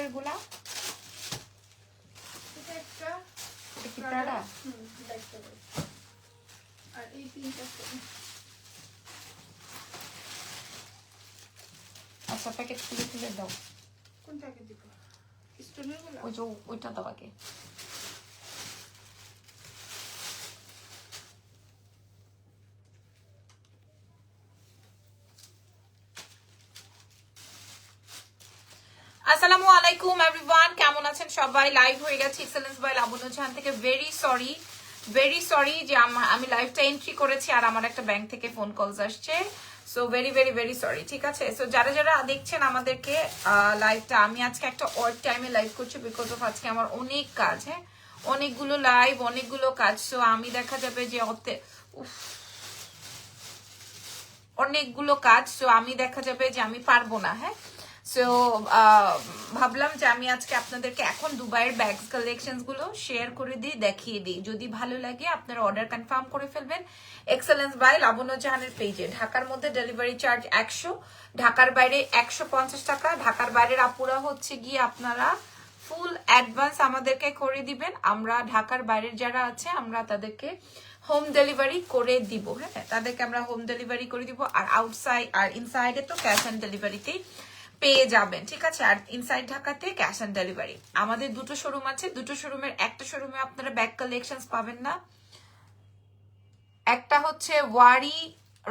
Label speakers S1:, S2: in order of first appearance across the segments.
S1: কালারের গুলা?
S2: এটা একটা
S1: কি প্রাডা?
S2: আর এই তিনটা
S1: আচ্ছা প্যাকেট খুলে খুলে দাও।
S2: কোনটাকে দিব? স্টোনের গুলো?
S1: ওই যে ওইটা দাও আগে। আসসালামু আলাইকুম এভরিওয়ান, কেমন আছেন সবাই? লাইভ হয়ে গেছে এক্সেলেন্স বাই লাবণ্য জাহান থেকে। ভেরি সরি যে আমি লাইভটা এন্ট্রি করেছি আর আমার একটা ব্যাংক থেকে ফোন কলস আসছে। So very sorry. ঠিক আছে, সো যারা যারা দেখছেন আমাদেরকে লাইভটা, আমি আজকে একটা অড টাইমে লাইভ করছি বিকজ অফ আজকে আমার অনেক কাজ। হ্যাঁ, অনেকগুলো লাইভ, অনেকগুলো কাজ। সো আমি দেখা যাবে যে অনেকগুলো কাজ। সো আমি দেখা যাবে যে আমি পারবো না। হ্যাঁ, সো ভাবলাম যে আমি আজকে আপনাদেরকে এখন দুবাইয়ের ব্যাগস কালেকশন গুলো শেয়ার করে দিই, দেখিয়ে দিই। যদি ভালো লাগে আপনারা অর্ডার কনফার্ম করে ফেলবেন এক্সেলেন্স বাই লাবণ্য জাহানের পেজে। ঢাকার মধ্যে ডেলিভারি চার্জ 100, ঢাকার বাইরে 150 টাকা। ঢাকার বাইরের আপুরা হচ্ছে গিয়ে আপনারা ফুল অ্যাডভান্স আমাদেরকে করে দিবেন। আমরা ঢাকার বাইরের যারা আছে আমরা তাদেরকে হোম ডেলিভারি করে দিব। হ্যাঁ, তাদেরকে আমরা হোম ডেলিভারি করে দিব। আর আউটসাইড আর ইনসাইডে তো ক্যাশ অন ডেলিভারিতেই পেয়ে যাবেন। ঠিক আছে, আর ইনসাইড ঢাকাতে ক্যাশ অন ডেলিভারি। আমাদের দুটো শোরুম আছে, দুটো শোরুমের একটা শোরুমে আপনারা ব্যাগ কালেকশনস পাবেন না। একটা হচ্ছে ওয়ারি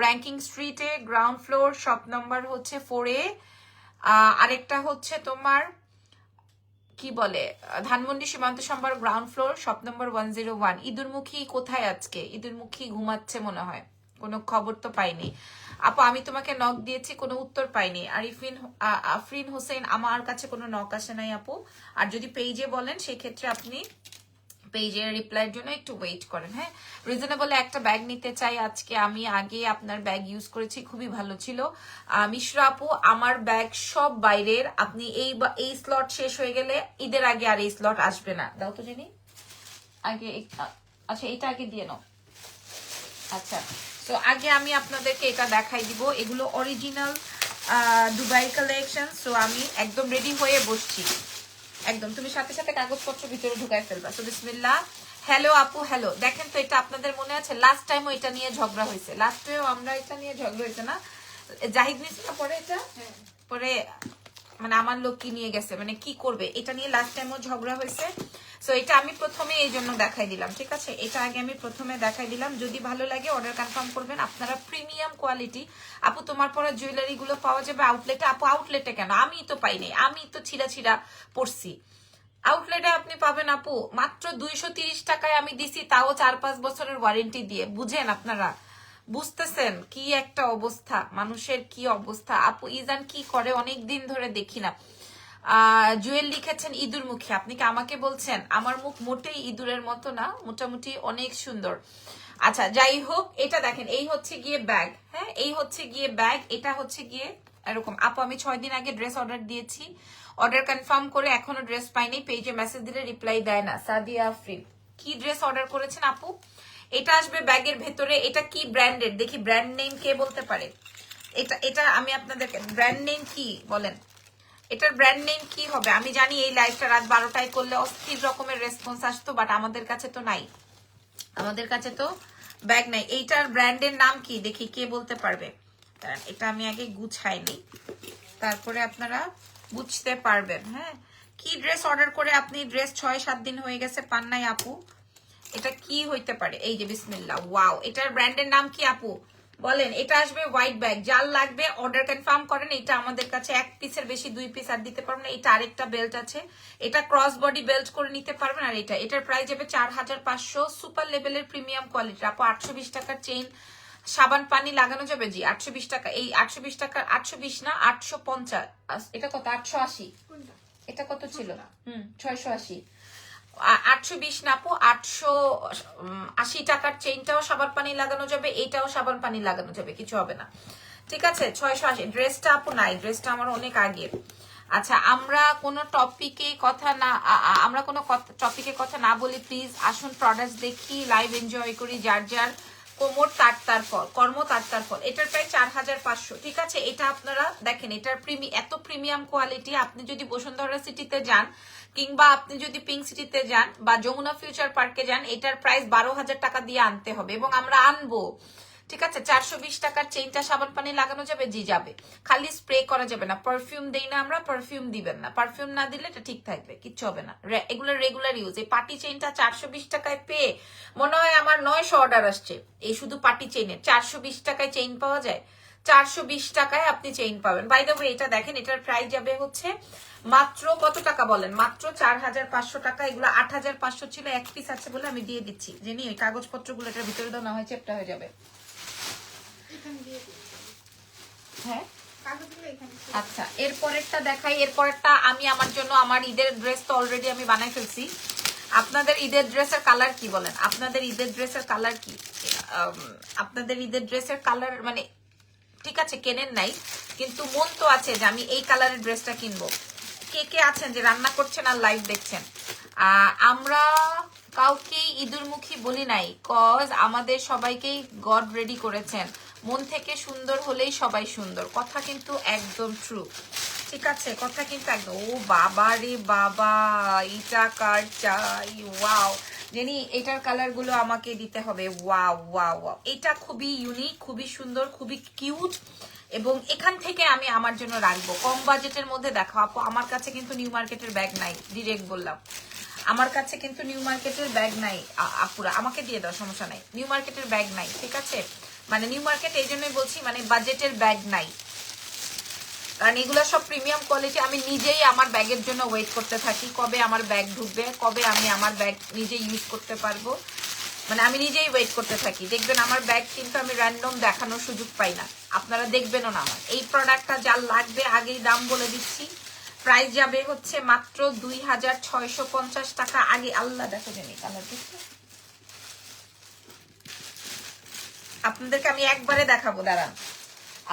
S1: র্যাঙ্কিং স্ট্রিটে গ্রাউন্ড ফ্লোর, শপ নাম্বার হচ্ছে 4A। আরেকটা হচ্ছে তোমার কি বলে ধানমন্ডি সীমান্ত সম্ভার গ্রাউন্ড ফ্লোর, শপ নাম্বার 101। ইঁদুরমুখী কোথায় আজকে? ইঁদুরমুখী ঘুমাচ্ছে মনে হয়, কোনো খবর তো পাইনি। আপু আমি তোমাকে নক দিয়েছি, কোনো উত্তর পাইনি। আফরিন হোসেন, আমার কাছে কোনো নক আসে নাই আপু। আর যদি পেজে বলেন সেক্ষেত্রে আপনি পেজের রিপ্লাইয়ের জন্য একটু ওয়েট করেন। হ্যাঁ, রিজনেবলে একটা ব্যাগ নিতে চাই আজকে। আমি আগে আপনার ব্যাগ ইউজ করেছি, খুবই ভালো ছিল। মিশ্রা আপু, আমার ব্যাগ সব বাইরের। আপনি এই স্লট শেষ হয়ে গেলে ঈদের আগে আর এই স্লট আসবে না। দাও তো জেনি আগে। আচ্ছা এটা আগে দিয়ে নাও। আচ্ছা, তো আগে আমি আপনাদেরকে এটা দেখাই দিব। এগুলো অরিজিনাল দুবাই কালেকশন। সো আমি একদম রেডি হয়ে বসছি একদম। তুমি সাথে সাথে কাগজপত্র ভিতরে ঢুকাই ফেলবা। সো বিসমিল্লাহ। হ্যালো আপু, হ্যালো। দেখেন তো এটা আপনাদের মনে আছে লাস্ট টাইমও এটা নিয়ে ঝগড়া হয়েছে। লাস্টেও আমরা এটা নিয়ে ঝগড়া হয়েছে না? জাহিদ নিয়েছে না পরে এটা? পরে মানে আমার লোক কি নিয়ে গেছে, মানে কি করবে এটা নিয়ে লাস্ট টাইমও ঝগড়া হয়েছে। সো এটা আমি প্রথমে এই জন্য দেখাই দিলাম। ঠিক আছে, এটা আগে আমি প্রথমে দেখাই দিলাম। যদি ভালো লাগে অর্ডার কনফার্ম করবেন আপনারা। Premium quality. আপু তোমার পরে জুয়েলারি গুলো পাওয়া যাবে আউটলেটে? আপু আউটলেটে কেন? আমি তো পাইনি, আমি তো ছিঁড়া পড়ছি। আউটলেটে আপনি পাবেন আপু মাত্র 230 টাকায় আমি দিছি, তাও 4-5 বছরের ওয়ারেন্টি দিয়ে। বুঝেন আপনারা, বুঝতেছেন কি একটা অবস্থা, মানুষের কি অবস্থা। আপু ইজান কি করে অনেক দিন ধরে দেখি না। জুয়েল লিখেছেন ইঁদুর মুখী। আপনি কি আমাকে বলছেন? আমার মুখ মোটেই ইঁদুরের মতো না, মোটামুটি অনেক সুন্দর। আচ্ছা যাই হোক, এটা দেখেন, এই হচ্ছে গিয়ে ব্যাগ। হ্যাঁ, এই হচ্ছে গিয়ে ব্যাগ। এটা হচ্ছে গিয়ে এরকম। আপু আমি 6 দিন আগে ড্রেস অর্ডার দিয়েছি, অর্ডার কনফার্ম করে এখনো ড্রেস পাইনি। পেজে মেসেজ দিলে রিপ্লাই দেয় না। সাদিয়া আফরিন, কি ড্রেস অর্ডার করেছেন আপু? এটা আসবে ব্যাগের ভেতরে। এটা কি ব্র্যান্ডেড? দেখি ব্র্যান্ড নেম কে বলতে পারে। এটা আমি আপনাদেরকে ব্র্যান্ড নেম কি বলেন, এটার ব্র্যান্ড নেম কি হবে? আমি জানি এই লাইভটা রাত 12টায় করলে অস্থির রকমের রেসপন্স আসতো, বাট আমাদের কাছে তো নাই, আমাদের কাছে তো ব্যাগ নাই। এইটার ব্র্যান্ডের নাম কি দেখি কে বলতে পারবে। এটা আমি আগে গুছাই নিই, তারপরে আপনারা বুঝতে পারবেন। হ্যাঁ, কি ড্রেস অর্ডার করে আপনি ড্রেস 6-7 দিন হয়ে গেছে পান নাই আপু? এটা কি হইতে পারে? এই যে বিসমিল্লাহ, ওয়াও। এটার ব্র্যান্ডের নাম কি আপু বলেন? এটা আসবে হোয়াইট ব্যাগ। যার লাগবে অর্ডার কনফার্ম করেন। এটা আমাদের কাছে 1 পিসের বেশি 2 পিস আর দিতে পারবেন না। এটা আরেকটা বেল্ট আছে, এটা ক্রস বডি বেল্ট করে নিতে পারবেন। আর এটার প্রাইস যাবে 4500। সুপার লেভেলের প্রিমিয়াম কোয়ালিটি। আপু 820 টাকার চেইন, সাবান পানি লাগানো যাবে? জি 820 টাকা। এই 820 টাকা, 820 না 850। এটা কত? 880। এটা কত ছিল? 680। 820 না আপু, 880 টাকার চেইনটাও সাবান পানি লাগানো যাবে, এইটাও সাবান পানি লাগানো যাবে, কিছু হবে না। ঠিক আছে, 680। ড্রেসটা আপু নাই, ড্রেসটা আমার অনেক আগের। আচ্ছা, আমরা কোনো টপিকে কথা না বলি প্লিজ। আসুন প্রোডাক্ট দেখি, লাইভ এনজয় করি, যার যার কোমর তার ফল, কর্ম তার ফল, এটার প্রায় 4500। ঠিক আছে, এটা আপনারা দেখেন, এটার এত প্রিমিয়াম কোয়ালিটি। আপনি যদি বসুন্ধরা সিটিতে যান কিংবা আপনি যদি পিঙ্ক সিটিতে যান বা যমুনা ফিউচার পার্কে যান, এটার প্রাইস 12,000 টাকা দিয়ে আনতে হবে এবং আমরা আনবো। ঠিক আছে, 420 টাকার চেইনটা সাবান পানি লাগানো যাবে, জি যাবে, খালি স্প্রে করা যাবে না। পারফিউম দেই না আমরা, পারফিউম দিবেন না, পারফিউম না দিলে এটা ঠিক থাকবে, কিচ্ছু হবে না। এগুলো রেগুলার ইউজ। এই পার্টি চেইনটা 420 টাকায় পেয়ে মনে হয় আমার 900 অর্ডার আসছে এই শুধু পার্টি চেইনের। 420 টাকায় চেইন পাওয়া যায়, 420 টাকায় আপনি চেইন পাবেন। বাই দ্য ওয়ে এটা দেখেন, এটার প্রাইস যাবে হচ্ছে মাত্র কত টাকা বলেন, মাত্র 4500 টাকা। এগুলো 8500 ছিল, এক পিস আছে বলে আমি দিয়ে দিচ্ছি। জেনি ওই কাগজপত্রগুলো এটার ভিতরে দাও, না হয় চেপটা হয়ে যাবে। হ্যাঁ আচ্ছা, এরপরেরটা দেখাই। এরপরেরটা আমি আমার জন্য আমার ঈদের ড্রেস তো অলরেডি আমি বানাই ফেলছি। আপনাদের ঈদের ড্রেসের কালার কি বলেন? আপনাদের ঈদের ড্রেসের কালার কি? আপনাদের ঈদের ড্রেসের কালার মানে ঠিক আছে কেনেন নাই, কিন্তু মন তো আছে যে আমি এই কালারের ড্রেসটা কিনবো। কে কে আছেন যে রান্না করছেন আর লাইভ দেখছেন? আমরা কাউকেই ইঁদুরমুখী বলি নাই, কজ আমাদের সবাইকেই গড রেডি করেছেন। মন থেকে সুন্দর হলেই সবাই সুন্দর, কথা কিন্তু একদম ট্রু। ঠিক আছে, কথা কিন্তু একদম। ও বাবা রে বাবা, এটা কার চাই, ওয়াও। জেনি এটার কালার গুলো আমাকে দিতে হবে। ওয়াও ওয়াও ওয়াও, এটা খুবই ইউনিক, খুবই সুন্দর, খুবই কিউট এবং এখান থেকে আমি আমার জন্য রাখবো। কম বাজেটের মধ্যে দেখো আপু, আমার কাছে কিন্তু নিউ মার্কেটের ব্যাগ নাই, ডিরেক্ট বললাম। আমার কাছে কিন্তু নিউ মার্কেটের ব্যাগ নাই আপুরা, আমাকে দিয়ে দাও, সমস্যা নাই। নিউ মার্কেটের ব্যাগ নাই, ঠিক আছে, মানে নিউ মার্কেট এই জন্যই বলছি, মানে বাজেটের ব্যাগ নাই, কারণ এগুলো সব প্রিমিয়াম কোয়ালিটি। আমি নিজেই আমার ব্যাগের জন্য ওয়েট করতে থাকি, কবে আমার ব্যাগ ঢুকবে, কবে আমি আমার ব্যাগ নিজে ইউজ করতে পারবো, মানে আমি নিজেই ওয়েট করতে থাকি। দেখবেন আমার ব্যাগ কিন্তু আমি র্যান্ডম দেখানোর সুযোগ পাই না, আপনারা দেখবেনও না। আমার এই প্রোডাক্টটা যার লাগবে আগেই দাম বলে দিচ্ছি, প্রাইস যাবে হচ্ছে মাত্র 2650 টাকা। আগে আল্লাহ দেখো জানি কালার দেখতে, আপনাদেরকে আমি একবারে দেখাবো, দাঁড়ান,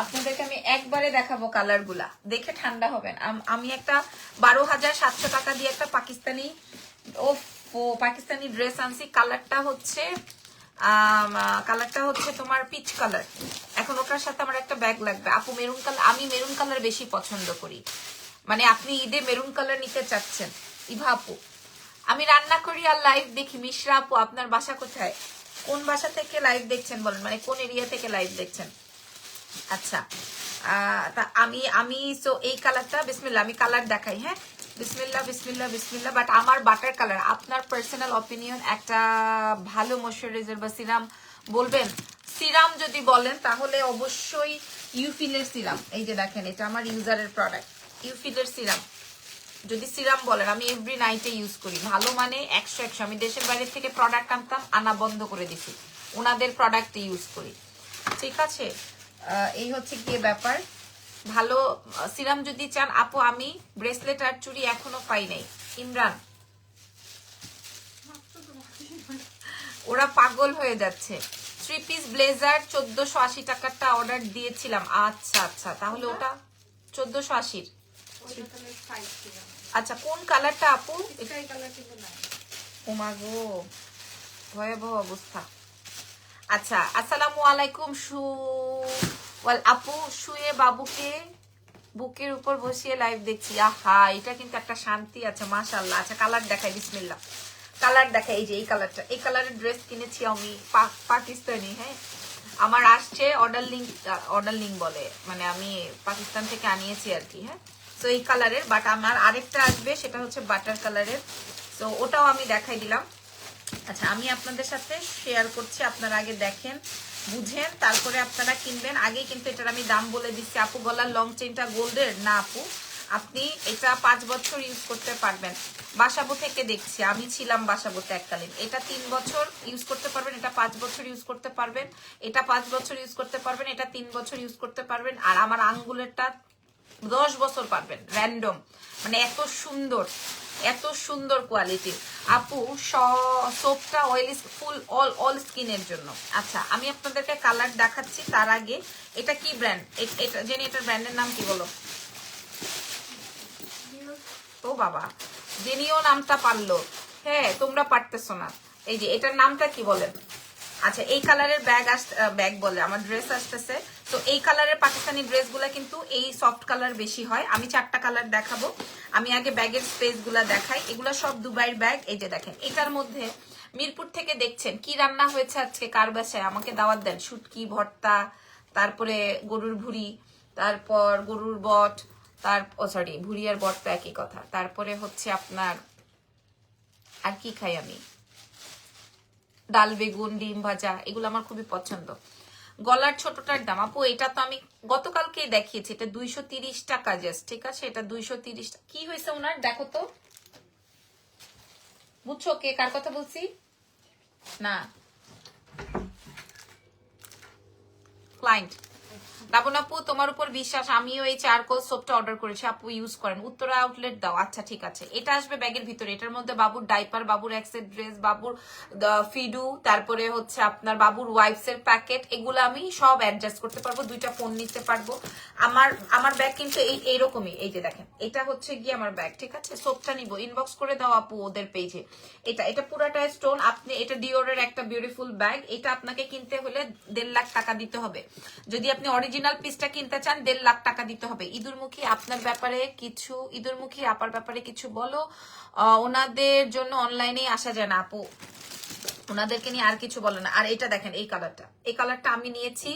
S1: আপনাদেরকে আমি একবারে দেখাবো কালার গুলা, দেখে ঠান্ডা হবেন। আমি একটা 12,700 টাকা দিয়ে একটা পাকিস্তানি পাকিস্তানি ড্রেস আনছি। কালারটা হচ্ছে তোমার পিচ কালার। এখন ওটার সাথে আমার একটা ব্যাগ লাগবে। আপু মেরুন কালার, আমি মেরুন কালার বেশি পছন্দ করি, মানে আপনি ঈদে মেরুন কালার নিতে চাচ্ছেন। ইভা আপু, আমি রান্না করি আর লাইভ দেখি। মিশ্রা আপু, আপনার বাসা কোথায়, কোন বাসা থেকে লাইভ দেখছেন বলেন, মানে কোন এরিয়া থেকে লাইভ দেখছেন? আচ্ছা, তা আমি সো এই কালারটা, বিসমিল্লাহ, আমি কালার দেখাই। হ্যাঁ, বিসমিল্লাহ বিসমিল্লাহ বিসমিল্লাহ। বাট আমার বাটার কালার, আপনার পার্সোনাল অপিনিয়ন, একটা ভালো ময়শ্চারাইজার বা সিরাম বলবেন। সিরাম যদি বলেন তাহলে অবশ্যই ইউফিলের সিরাম। এই যে দেখেন, এটা আমার ইউজারের প্রোডাক্ট, ইউফিলের সিরাম। যদি সিরাম বলেন, আমি এভরি নাইটে ইউজ করি, ভালো মানে 100। আমি দেশের বাইরে থেকে প্রোডাক্ট আনতাম, আনা বন্ধ করে দিছি, ওনাদের প্রোডাক্ট ইউজ করি। ঠিক আছে, এই হচ্ছে গিয়ে ব্যাপার। ভালো সিরাম যদি চান আপু, আমি ব্রেসলেট আর চুড়ি এখনো পাই নাই। ইমরান, ওরা পাগল হয়ে যাচ্ছে। 3 পিস ব্লেজার 1480 টাকারটা অর্ডার দিয়েছিলাম। আচ্ছা আচ্ছা, তাহলে ওটা 1480। আচ্ছা, কোন কালারটা আপু? ওমা গো, ভয়াবহ অবস্থা। আচ্ছা, আসসালামু আলাইকুম। আপু শুয়ে বাবুকে বুকের উপর বসিয়ে লাইভ দেখছি। আহা, এটা কিন্তু একটা শান্তি আছে, মাশাআল্লাহ। আচ্ছা, কালার দেখাই, বিসমিল্লাহ, কালার দেখাই। এই যে এই কালারটা, এই কালারের ড্রেস কিনেছি আমি, পাকিস্তানি। হ্যাঁ, আমার আসছে অর্ডার লিঙ্ক বলে, মানে আমি পাকিস্তান থেকে আনিয়েছি আর কি। হ্যাঁ, তো এই কালারের, বাট আমার আরেকটা আসবে, সেটা হচ্ছে বাটার কালারের, তো ওটাও আমি দেখাই দিলাম। আচ্ছা, আমি আপনাদের সাথে শেয়ার করছি, আপনারা আগে দেখেন, বুঝেন, তারপরে আপনারা কিনবেন। আগে কিন্তু এটার আমি দাম বলে দিচ্ছি। আপু গলার লং চেইনটা গোল্ডের না আপু, আপনি এটা 5 বছর ইউজ করতে পারবেন। বাসাবো থেকে দেখছি, আমি ছিলাম বাসাবোতে এককালীন। এটা 3 বছর ইউজ করতে পারবেন, এটা 5 বছর ইউজ করতে পারবেন, এটা 5 বছর ইউজ করতে পারবেন, এটা 3 বছর ইউজ করতে পারবেন, আর আমার আঙ্গুলেরটা 10 বছর পারবেন র্যান্ডম। মানে এত সুন্দর, এত সুন্দর কোয়ালিটি। আপু সোপটা অয়েল ফুল অল স্কিনের জন্য। আচ্ছা, আমি আপনাদেরকে কালার দেখাচ্ছি, তার আগে এটা কি ব্র্যান্ড, এটা জেনে, এটার ব্র্যান্ডের নাম কি বলো? ও বাবা, জেনিও নামটা পারলো। হ্যাঁ, তোমরা পারতেছো না। এই যে এটার নামটা কি বলেন? আচ্ছা এই কালারের ব্যাগ বলে আমার ড্রেস আসতেছে। তো এই কালারের পাকিস্তানি ড্রেসগুলো কিন্তু এই সফট কালার বেশি হয়। আমি 4টা কালার দেখাবো। আমি আগে ব্যাগের স্পেস গুলা দেখাই। এগুলো সব দুবাইয়ের ব্যাগ। এই যে দেখেন, এটার মধ্যে মিরপুর থেকে দেখছেন কি রান্না হয়েছে আজকে কার বাসায়, আমাকে দাওয়াত দেন। শুটকি ভর্তা, তারপরে গরুর ভুড়ি, তারপর গরুর বট, সরি ভুড়ি আর বট তো একই কথা। তারপরে হচ্ছে আপনার আর কি খাই আমি, ডাল বেগুন ডিম ভাজা, এগুলো আমার খুবই পছন্দ। গলার ছোটটার দাম আপু এটা তো আমি গতকালকেই দেখিয়েছি, এটা 230 টাকা জাস্ট, ঠিক আছে? এটা 230 টাকা। কি হয়েছে ওনার দেখো তো, বুঝছো কে কার কথা বলছি? না ক্লায়েন্ট। লাবণ আপু তোমার উপর বিশ্বাস, আমিও এই চারকোল সোপটা অর্ডার করেছি, আপু ইউজ করেন। উত্তরা আউটলেট দাও। আচ্ছা ঠিক আছে, এটা আসবে ব্যাগের ভিতরে। এটার মধ্যে বাবুর ডাইপার, বাবুর এক্সের ড্রেস, বাবুর ফিডু, তারপরে হচ্ছে আপনার বাবুর ওয়াইপস এর প্যাকেট, এগুলো আমি সব অ্যাডজাস্ট করতে পারবো। 2টা ফোন নিতে পারবো। আমার ব্যাগ কিন্তু এইরকমই। এই যে দেখেন, এটা হচ্ছে গিয়ে আমার ব্যাগ, ঠিক আছে? সোপটা নিবো, ইনবক্স করে দাও আপু ওদের পেজে। এটা পুরাটা স্টোন। আপনি এটা ডিওরের একটা বিউটিফুল ব্যাগ। এটা আপনাকে কিনতে হলে 1.5 লাখ টাকা দিতে হবে। যদি আপনি অরিজিনাল পিসটা কিনতে চান 1.5 লাখ টাকা দিতে হবে। ইঁদুরমুখী আপনার ব্যাপারে কিছু, ইঁদুরমুখী আপার ব্যাপারে কিছু বলো। ওনাদের জন্য অনলাইনেই আসা যায় না আপু, ওনাদেরকে নিয়ে আর কিছু বলে না। আর এটা দেখেন, এই কালারটা আমি নিয়েছি,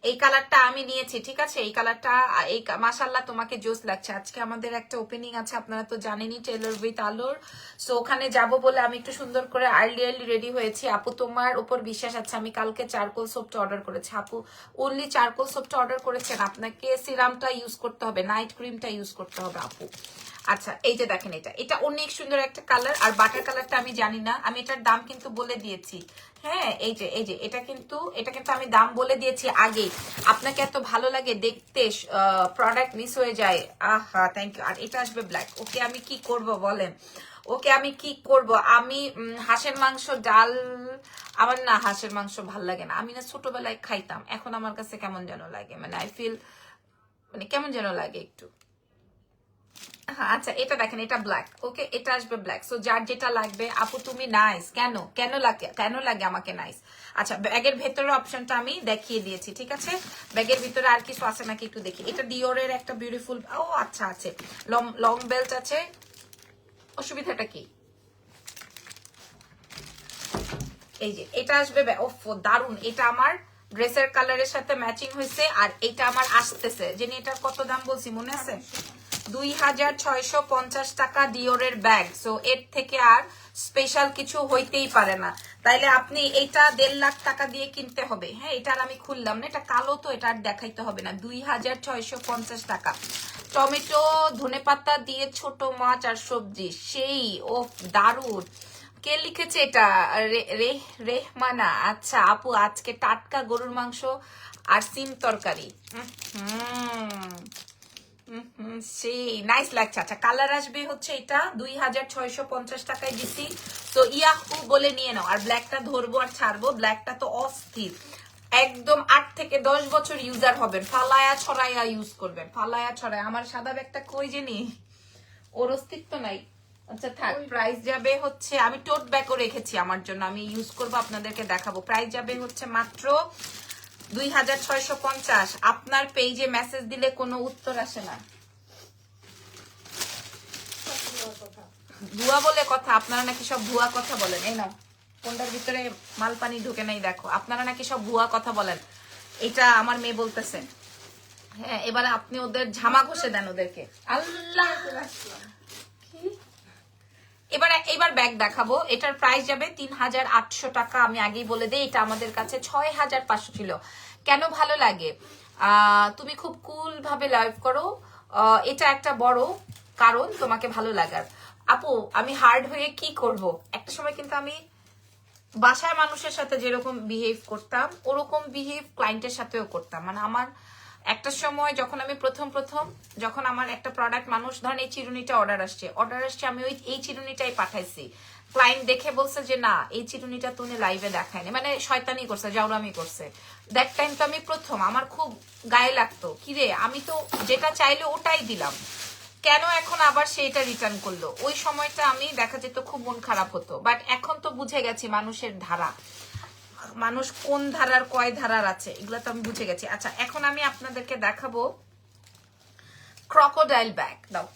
S1: এই কালারটা আমি নিয়েছি, ঠিক আছে? এই কালারটা এই মাশাআল্লাহ তোমাকে জোস লাগছে। আজকে আমাদের একটা ওপেনিং আছে, আপনারা তো জানেনই, টেলর উইথ আলোর। সো ওখানে যাব বলে আমি একটু সুন্দর করে আর্লি রেডি হয়েছি। আপু তোমার উপর বিশ্বাস আছে, আমি কালকে চারকোল সোপটা অর্ডার করেছি। আপু অনলি চারকোল সোপটা অর্ডার করেছেন, আপনাকে সিরামটা ইউজ করতে হবে, নাইট ক্রিমটা ইউজ করতে হবে আপু। আচ্ছা এই যে দেখেন, এটা অনেক সুন্দর একটা কালার। আর বাটার কালারটা আমি জানি না, আমি এটার দাম কিন্তু বলে দিয়েছি। হ্যাঁ এই যে এটা কিন্তু আমি দাম বলে দিয়েছি আগেই। আপনাকে এত ভালো লাগে দেখতে, প্রোডাক্ট মিস হয়ে যায়। আহা থ্যাংক ইউ। আর এটা আসবে ব্ল্যাক। ওকে আমি কি করব বলেন, ওকে আমি কি করব? আমি হাঁসের মাংস ডাল, আমার না হাঁসের মাংস ভাল লাগে না। আমি না ছোটবেলায় খাইতাম, এখন আমার কাছে কেমন যেন লাগে, মানে আই ফিল মানে কেমন যেন লাগে একটু। আচ্ছা এটা দেখেন, এটা ব্ল্যাক। ওকে এটা আসবে ব্ল্যাক। সো যার যেটা লাগবে আপু তুমি নাইস। কেন লাগে আমাকে নাইস? আচ্ছা ব্যাগের ভেতরের অপশনটা আমি দেখিয়ে দিয়েছি, ঠিক আছে? ব্যাগের ভিতরে আর কিছু আছে নাকি একটু দেখি। এটা ডিওরের একটা বিউটিফুল, ও আচ্ছা আছে, লং বেল্ট আছে। অসুবিধাটা কি? এই যে এটা আসবে, ওফ দারুন। এটা আমার ড্রেসের কালারের সাথে ম্যাচিং হয়েছে। আর এটা আমার আসতেছে, যিনি এটার কত দাম বলছি মনে আছে? 2650 টাকা ডিওরের ব্যাগ। সো এর থেকে আর স্পেশাল কিছু হইতেই পারে না। তাইলে আপনি এটা 1.5 লাখ টাকা দিয়ে কিনতে হবে। হ্যাঁ এটা আর আমি খুললাম না, এটা কালো তো, এটা আর দেখাইতে হবে না। 2650 টাকা। টমেটো ধনেপাতা দিয়ে ছোট মাছ আর সবজি, সেই ও দারুন। কে লিখেছে এটা? রেহমানা। আচ্ছা আপু আজকে টাটকা গরুর মাংস আর সিম তরকারি। সেই নাইস লাগছে। আচ্ছা কালার আসবে হচ্ছে এটা 2650 টাকায় দিচ্ছি। তো ইয়াহু বলে নিয়ে নাও। আর ব্ল্যাকটা ধরবো আর ছাড়বো, ব্ল্যাকটা তো অস্থির একদম। 8 থেকে 10 বছর ইউজার হবেন, ফালায়া ছড়াইয়া ইউজ করবেন, ফালায়া ছড়ায়। আমার সাদা ব্যাগটা কই জানি, ওর অস্তিত্ব নাই। আচ্ছা থাক, প্রাইস যাবে হচ্ছে, আমি টোট ব্যাগও রেখেছি আমার জন্য, আমি ইউজ করবো, আপনাদেরকে দেখাবো। প্রাইস যাবে হচ্ছে মাত্র 2650। আপনার পেজে মেসেজ দিলে কোনো উত্তর আসে না, ভুয়া বলে কথা। আপনারা নাকি সব ভুয়া কথা বলেন। এই নাও, কোনটার ভিতরে মাল পানি ঢুকে নাই দেখো। আপনারা নাকি সব ভুয়া কথা বলেন, এটা আমার মেয়ে বলতেছে। হ্যাঁ এবারে আপনি ওদের ঝামা ঘষে দেন ওদেরকে। আল্লাহ এবার ব্যাগ দেখাবো। এটার প্রাইস যাবে 3800 টাকা। আমি আগেই বলে দিই, এটা আমাদের কাছে 6500 ছিল। কেন ভালো লাগে? তুমি খুব কুল ভাবে লাইভ করো, এটা একটা বড় কারণ তোমাকে ভালো লাগার। আপু আমি হার্ড হয়ে কি করব? একটা সময় কিন্তু আমি বাসায় মানুষের সাথে যেরকম বিহেভ করতাম ওরকম বিহেভ ক্লায়েন্টের সাথেও করতাম। মানে আমার একটা সময় যখন আমি প্রথম যখন আমার একটা প্রোডাক্ট, মানুষ ধরেন এই চিরুনিটা অর্ডার আসছে, আমি এই চিরুনিটাই পাঠাইছি, ক্লায়েন্ট দেখে বলছে যে না এই চিরুনিটা তুমি লাইভে দেখায়নি, মানে শয়তানি করছে, জাউরামি করছে। দ্যাট টাইম তো আমি প্রথম, আমার খুব গায়ে লাগতো, কিরে আমি তো যেটা চাইলে ওটাই দিলাম, কেন এখন আবার সেটা রিটার্ন করলো? ওই সময়টা আমি দেখা যেত খুব মন খারাপ হতো। বাট এখন তো বুঝে গেছি মানুষের ধারা। মানুষ কোন ধারার কয় ধারার আছে এগুলো তো আমি বুঝে গেছি। আচ্ছা এখন আমি আপনাদেরকে দেখাবো ক্রকোডাইল ব্যাগ। দাও।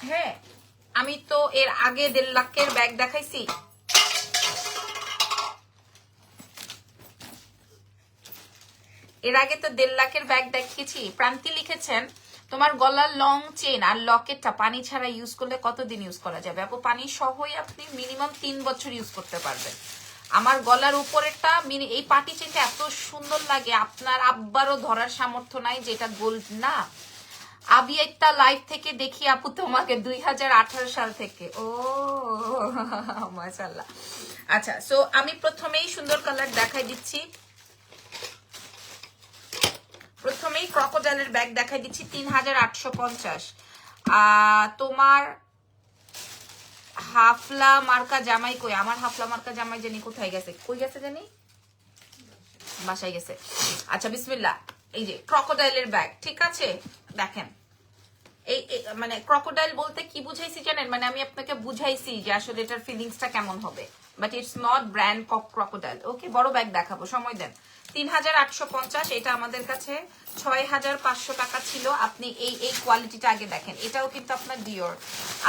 S1: হ্যাঁ আমি তো এর আগে 1.5 লাখের ব্যাগ দেখাইছি। এর আগে তো 1.5 লাখের ব্যাগ দেখিয়েছি। প্রান্তি লিখেছেন তোমার গলার লং চেন আর লকেটটা পানি ছাড়া ইউজ করলে কতদিন ইউজ করা যাবে? আপু পানি সহই আপনি মিনিমাম 3 বছর ইউজ করতে পারবেন। আমার গলার উপরেরটা এই পাটি চেনটা এত সুন্দর লাগে, আপনার আব্বারও ধরার সামর্থ্য নাই যেটা গোল্ড না। আমি একটা লাইভ থেকে দেখি আপু তোমাকে 2018 সাল থেকে। ও মাশাআল্লাহ। আচ্ছা সো আমি প্রথমেই সুন্দর কালার দেখাই দিচ্ছি। প্রথমেই ক্রকোডাইলের ব্যাগ দেখাই দিচ্ছি 3850। তোমার হাফলা মার্কা জামাই কই? আমার হাফলা মার্কা জামাই জানি কোথায় গেছে, কই গেছে জানি, বাসায় গেছে। আচ্ছা বিসমিল্লাহ। এই যে ক্রকোডাইলের ব্যাগ, ঠিক আছে দেখেন। এই মানে ক্রকোডাইল বলতে কি বুঝাইছি জানেন? মানে আমি আপনাকে বুঝাইছি যে আসলে এটার ফিলিংসটা কেমন হবে, but it's not brand crocodile. Okay বড় ব্যাগ দেখাবো, সময় দেন। 3850, এটা আমাদের কাছে 6500 টাকা ছিল। আপনি এই কোয়ালিটিটা আগে দেখেন, এটাও কিন্তু আপনার ডিওর।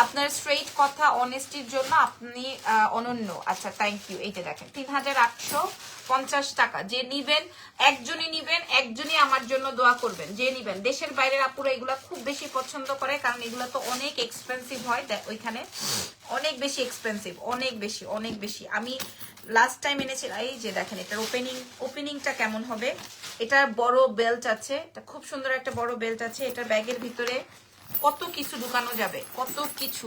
S1: আপনার স্ট্রেইট কথা অনেস্টির জন্য আপনি অনন্য। আচ্ছা থ্যাংক ইউ। এইটা দেখেন 3850 টাকা। যে নিবেন একজনই নিবেন, একজনই আমার জন্য দোয়া করবেন। যে নিবেন দেশের বাইরের আপুরা এগুলা খুব বেশি পছন্দ করে, কারণ এগুলো তো অনেক এক্সপেন্সিভ হয় ওইখানে, অনেক বেশি এক্সপেন্সিভ, অনেক বেশি অনেক বেশি। আমি লাস্ট টাইম এনেছিলাম। এই যে দেখেন এটার ওপেনিংটা কেমন হবে। এটার বড় বেল্ট আছে, এটা খুব সুন্দর একটা বড় বেল্ট আছে। এটার ব্যাগের ভিতরে কত কিছু ঢুকানো যাবে, কত কিছু।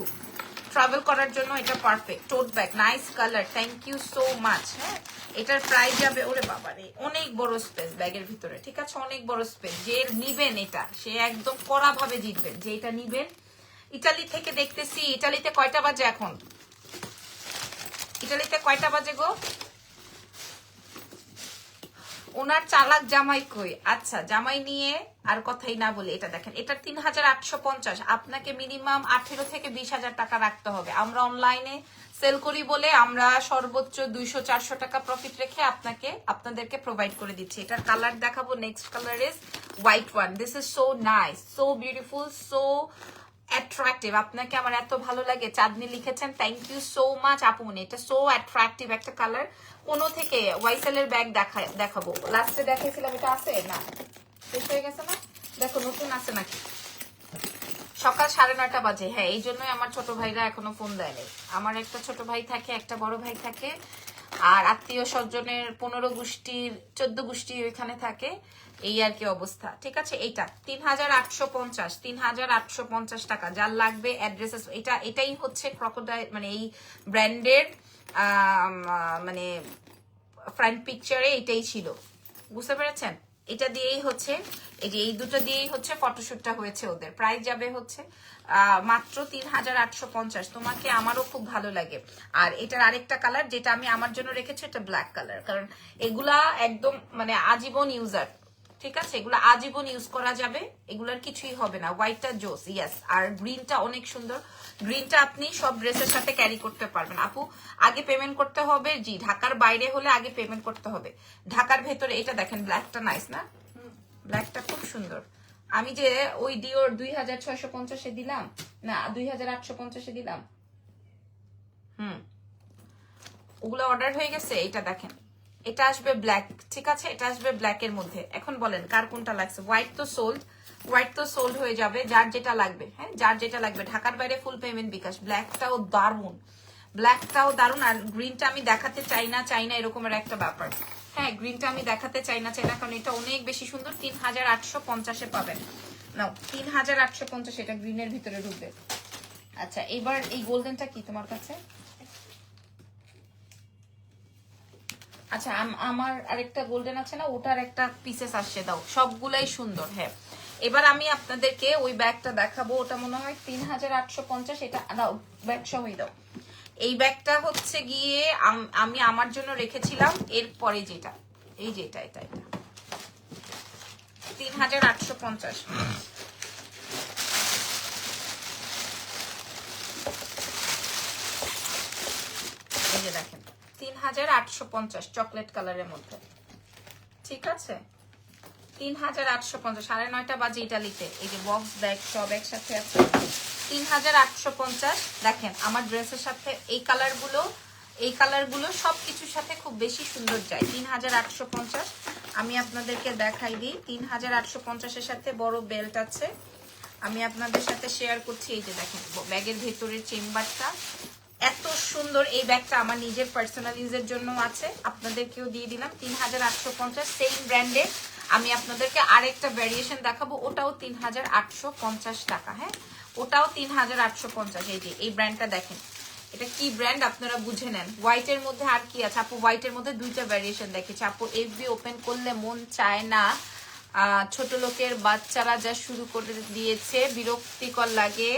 S1: ট্রাভেল করার জন্য এটা perfect. Tote bag, nice colour, thank you so much. হ্যাঁ এটার প্রাইস যাবে, ওরে বাবারে অনেক বড় স্পেস ব্যাগের ভিতরে, ঠিক আছে অনেক বড় স্পেস। যে নিবেন এটা সে একদম কড়া ভাবে জিতবেন, যে এটা নিবেন। ইটালি থেকে দেখতেছি, ইটালিতে কয়টা বাজে এখন? ইটালিতে কয়টা বাজে গো? ওনার চালাক জামাই কই? আচ্ছা জামাই নিয়ে আর কথাই না বলে এটা দেখেন, এটা 3850। আপনাকে মিনিমাম 18 থেকে 20,000 টাকা রাখতে হবে। আমরা অনলাইনে সেল করি বলে আমরা সর্বোচ্চ 200-400 টাকা প্রফিট রেখে আপনাদেরকে প্রোভাইড করে দিচ্ছি। এটার কালার দেখাবো। Next colour is white one. This is so nice, so beautiful, so attractive. আপনাকে আমার এত ভালো লাগে। চাঁদনি লিখেছেন, থ্যাংক ইউ সো মাচ আপুমনি। এটা সো অ্যাট্রাকটিভ একটা কালার। কোনো থেকে ওয়াইসেল এর ব্যাগ দেখাবো। লাস্টে দেখাইছিলাম, এটা আছে না, শেষ হয়ে গেছে না? দেখো নতুন আছে নাকি। সকাল 9:30 বাজে। হ্যাঁ এই জন্যই আমার ছোট ভাইরা এখনো ফোন দেয়নি। আমার একটা ছোট ভাই থাকে, একটা বড় ভাই থাকে, আর আত্মীয় স্বজনের 15 গোষ্ঠীর 14 গোষ্ঠী ওইখানে থাকে। এই আর কি অবস্থা, ঠিক আছে। এইটা 3850 টাকা। যার লাগবে অ্যাড্রেসেস, এটাই হচ্ছে ক্রকোডাইল, মানে এই ব্র্যান্ডের মানে ফ্রন্ট পিকচারে এটাই ছিল, বুঝতে পেরেছেন? এটা দিয়েই হচ্ছে, এই যে এই দুটো দিয়েই হচ্ছে ফটোশুটটা হয়েছে ওদের। প্রাইস যাবে হচ্ছে মাত্র 3850। তোমাকে আমারও খুব ভালো লাগে। আর এটার আরেকটা কালার যেটা আমি আমার জন্য রেখেছি, এটা ব্ল্যাক কালার, কারণ এগুলা একদম মানে আজীবন ইউজার, ঠিক আছে। এগুলো আজীবন ইউজ করা যাবে, এগুলার কিছুই হবে না। হোয়াইটটা জোস, ইয়েস। আর গ্রিনটা অনেক সুন্দর। গ্রিনটা আপনি সব ড্রেসের সাথে ক্যারি করতে পারবেন। আপু আগে পেমেন্ট করতে হবে? জি, ঢাকার বাইরে হলে আগে পেমেন্ট করতে হবে। ঢাকার ভেতরে এটা দেখেন, ব্ল্যাকটা নাইস না? ব্ল্যাকটা খুব সুন্দর। আমি যে ওই ডিওর 2650 দিলাম না, 2850 দিলাম, ওগুলো অর্ডার হয়ে গেছে। এটা দেখেন, এটা আসবে ব্ল্যাক, ঠিক আছে। এটা আসবে ব্ল্যাক এর মধ্যে। এখন বলেন কার কোনটা লাগছে? হোয়াইট তো সোল্ড হয়ে যাবে, যার যেটা লাগবে। হ্যাঁ যার যেটা লাগবে। ঢাকার বাইরে ফুল পেমেন্ট বিকাশ। ব্ল্যাকটাও দারুন। আর গ্রিনটা আমি দেখাতে চাই না এরকমের একটা ব্যাপার। হ্যাঁ গ্রিনটা আমি দেখাতে চাই না, কারণ এটা অনেক বেশি সুন্দর। 3850 পাবেন। নাও 3850, এটা গ্রিনের ভিতরে ঢুকবে। আচ্ছা এবার এই গোল্ডেনটা কি তোমার কাছে? আচ্ছা আমার আরেকটা গোল্ডেন আছে না, ওটার একটা পিসেস আসছে। দাও, সবগুলাই সুন্দর। হ্যাঁ এবার আমি আপনাদেরকে ওই ব্যাগটা দেখাবো। ওটা মনে হয় 3850। এটা দাও, ব্যাগ সহই দাও। এই ব্যাগটা হচ্ছে গিয়ে আমি আমার জন্য রেখেছিলাম। এরপরে যেটা, এই যে এটা 3850। এই যে দেখেন, 3850 চকলেট কালারের মধ্যে, ঠিক আছে? 3850, 9:30 বাজে ইটালিতে। এই যে বক্স ব্যাগ সব একসাথে আছে, 3850। দেখেন আমার ড্রেসের সাথে এই কালারগুলো সবকিছুর সাথে খুব বেশি সুন্দর যায়। 3850 আমি আপনাদেরকে দেখাই দিই। 3850-এর সাথে বড় বেল্ট আছে। আমি আপনাদের সাথে শেয়ার করছি। এই যে দেখেন ব্যাগের ভেতরের চেম্বারটা এত সুন্দর। এই ব্যাগটা আমার নিজের পার্সোনাল ইউজের জন্য আছে, আপনাদেরকেও দিয়ে দিলাম। 3850 সেম ব্র্যান্ডে। আমি আপনাদেরকে আরেকটা ভ্যারিয়েশন দেখাবো, ওটাও 3850 টাকা। হ্যাঁ, ওটাও 3850। এই যে এই ব্র্যান্ডটা দেখেন, এটা কি ব্র্যান্ড আপনারা বুঝে নেন। হোয়াইটের মধ্যে আর কি আছে আপু? হোয়াইটের মধ্যে 2টা ভ্যারিয়েশন দেখেছি আপু। এফবি ওপেন করলে মন চায় না, ছোট লোকের বাচ্চারা যা শুরু করে দিয়েছে, বিরক্তিকর লাগে।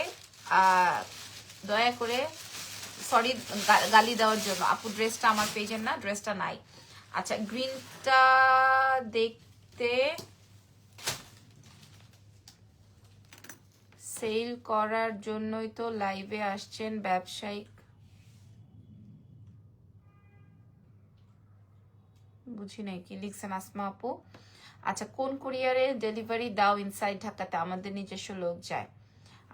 S1: দয়া করে সরি গালি দেওয়ার জন্য আপু। ড্রেসটা আমার পেজের না, ড্রেসটা নাই। আচ্ছা, গ্রিনটা দেখতে সেল করার জন্যই তো লাইভে আসছেন ব্যবসায়িক, বুঝি নাই কি লিখছেন আসমা আপু। আচ্ছা, কোন কুরিয়ারে ডেলিভারি দাও? ইনসাইড ঢাকাতে, আমাদের নিজস্ব লোক যায়।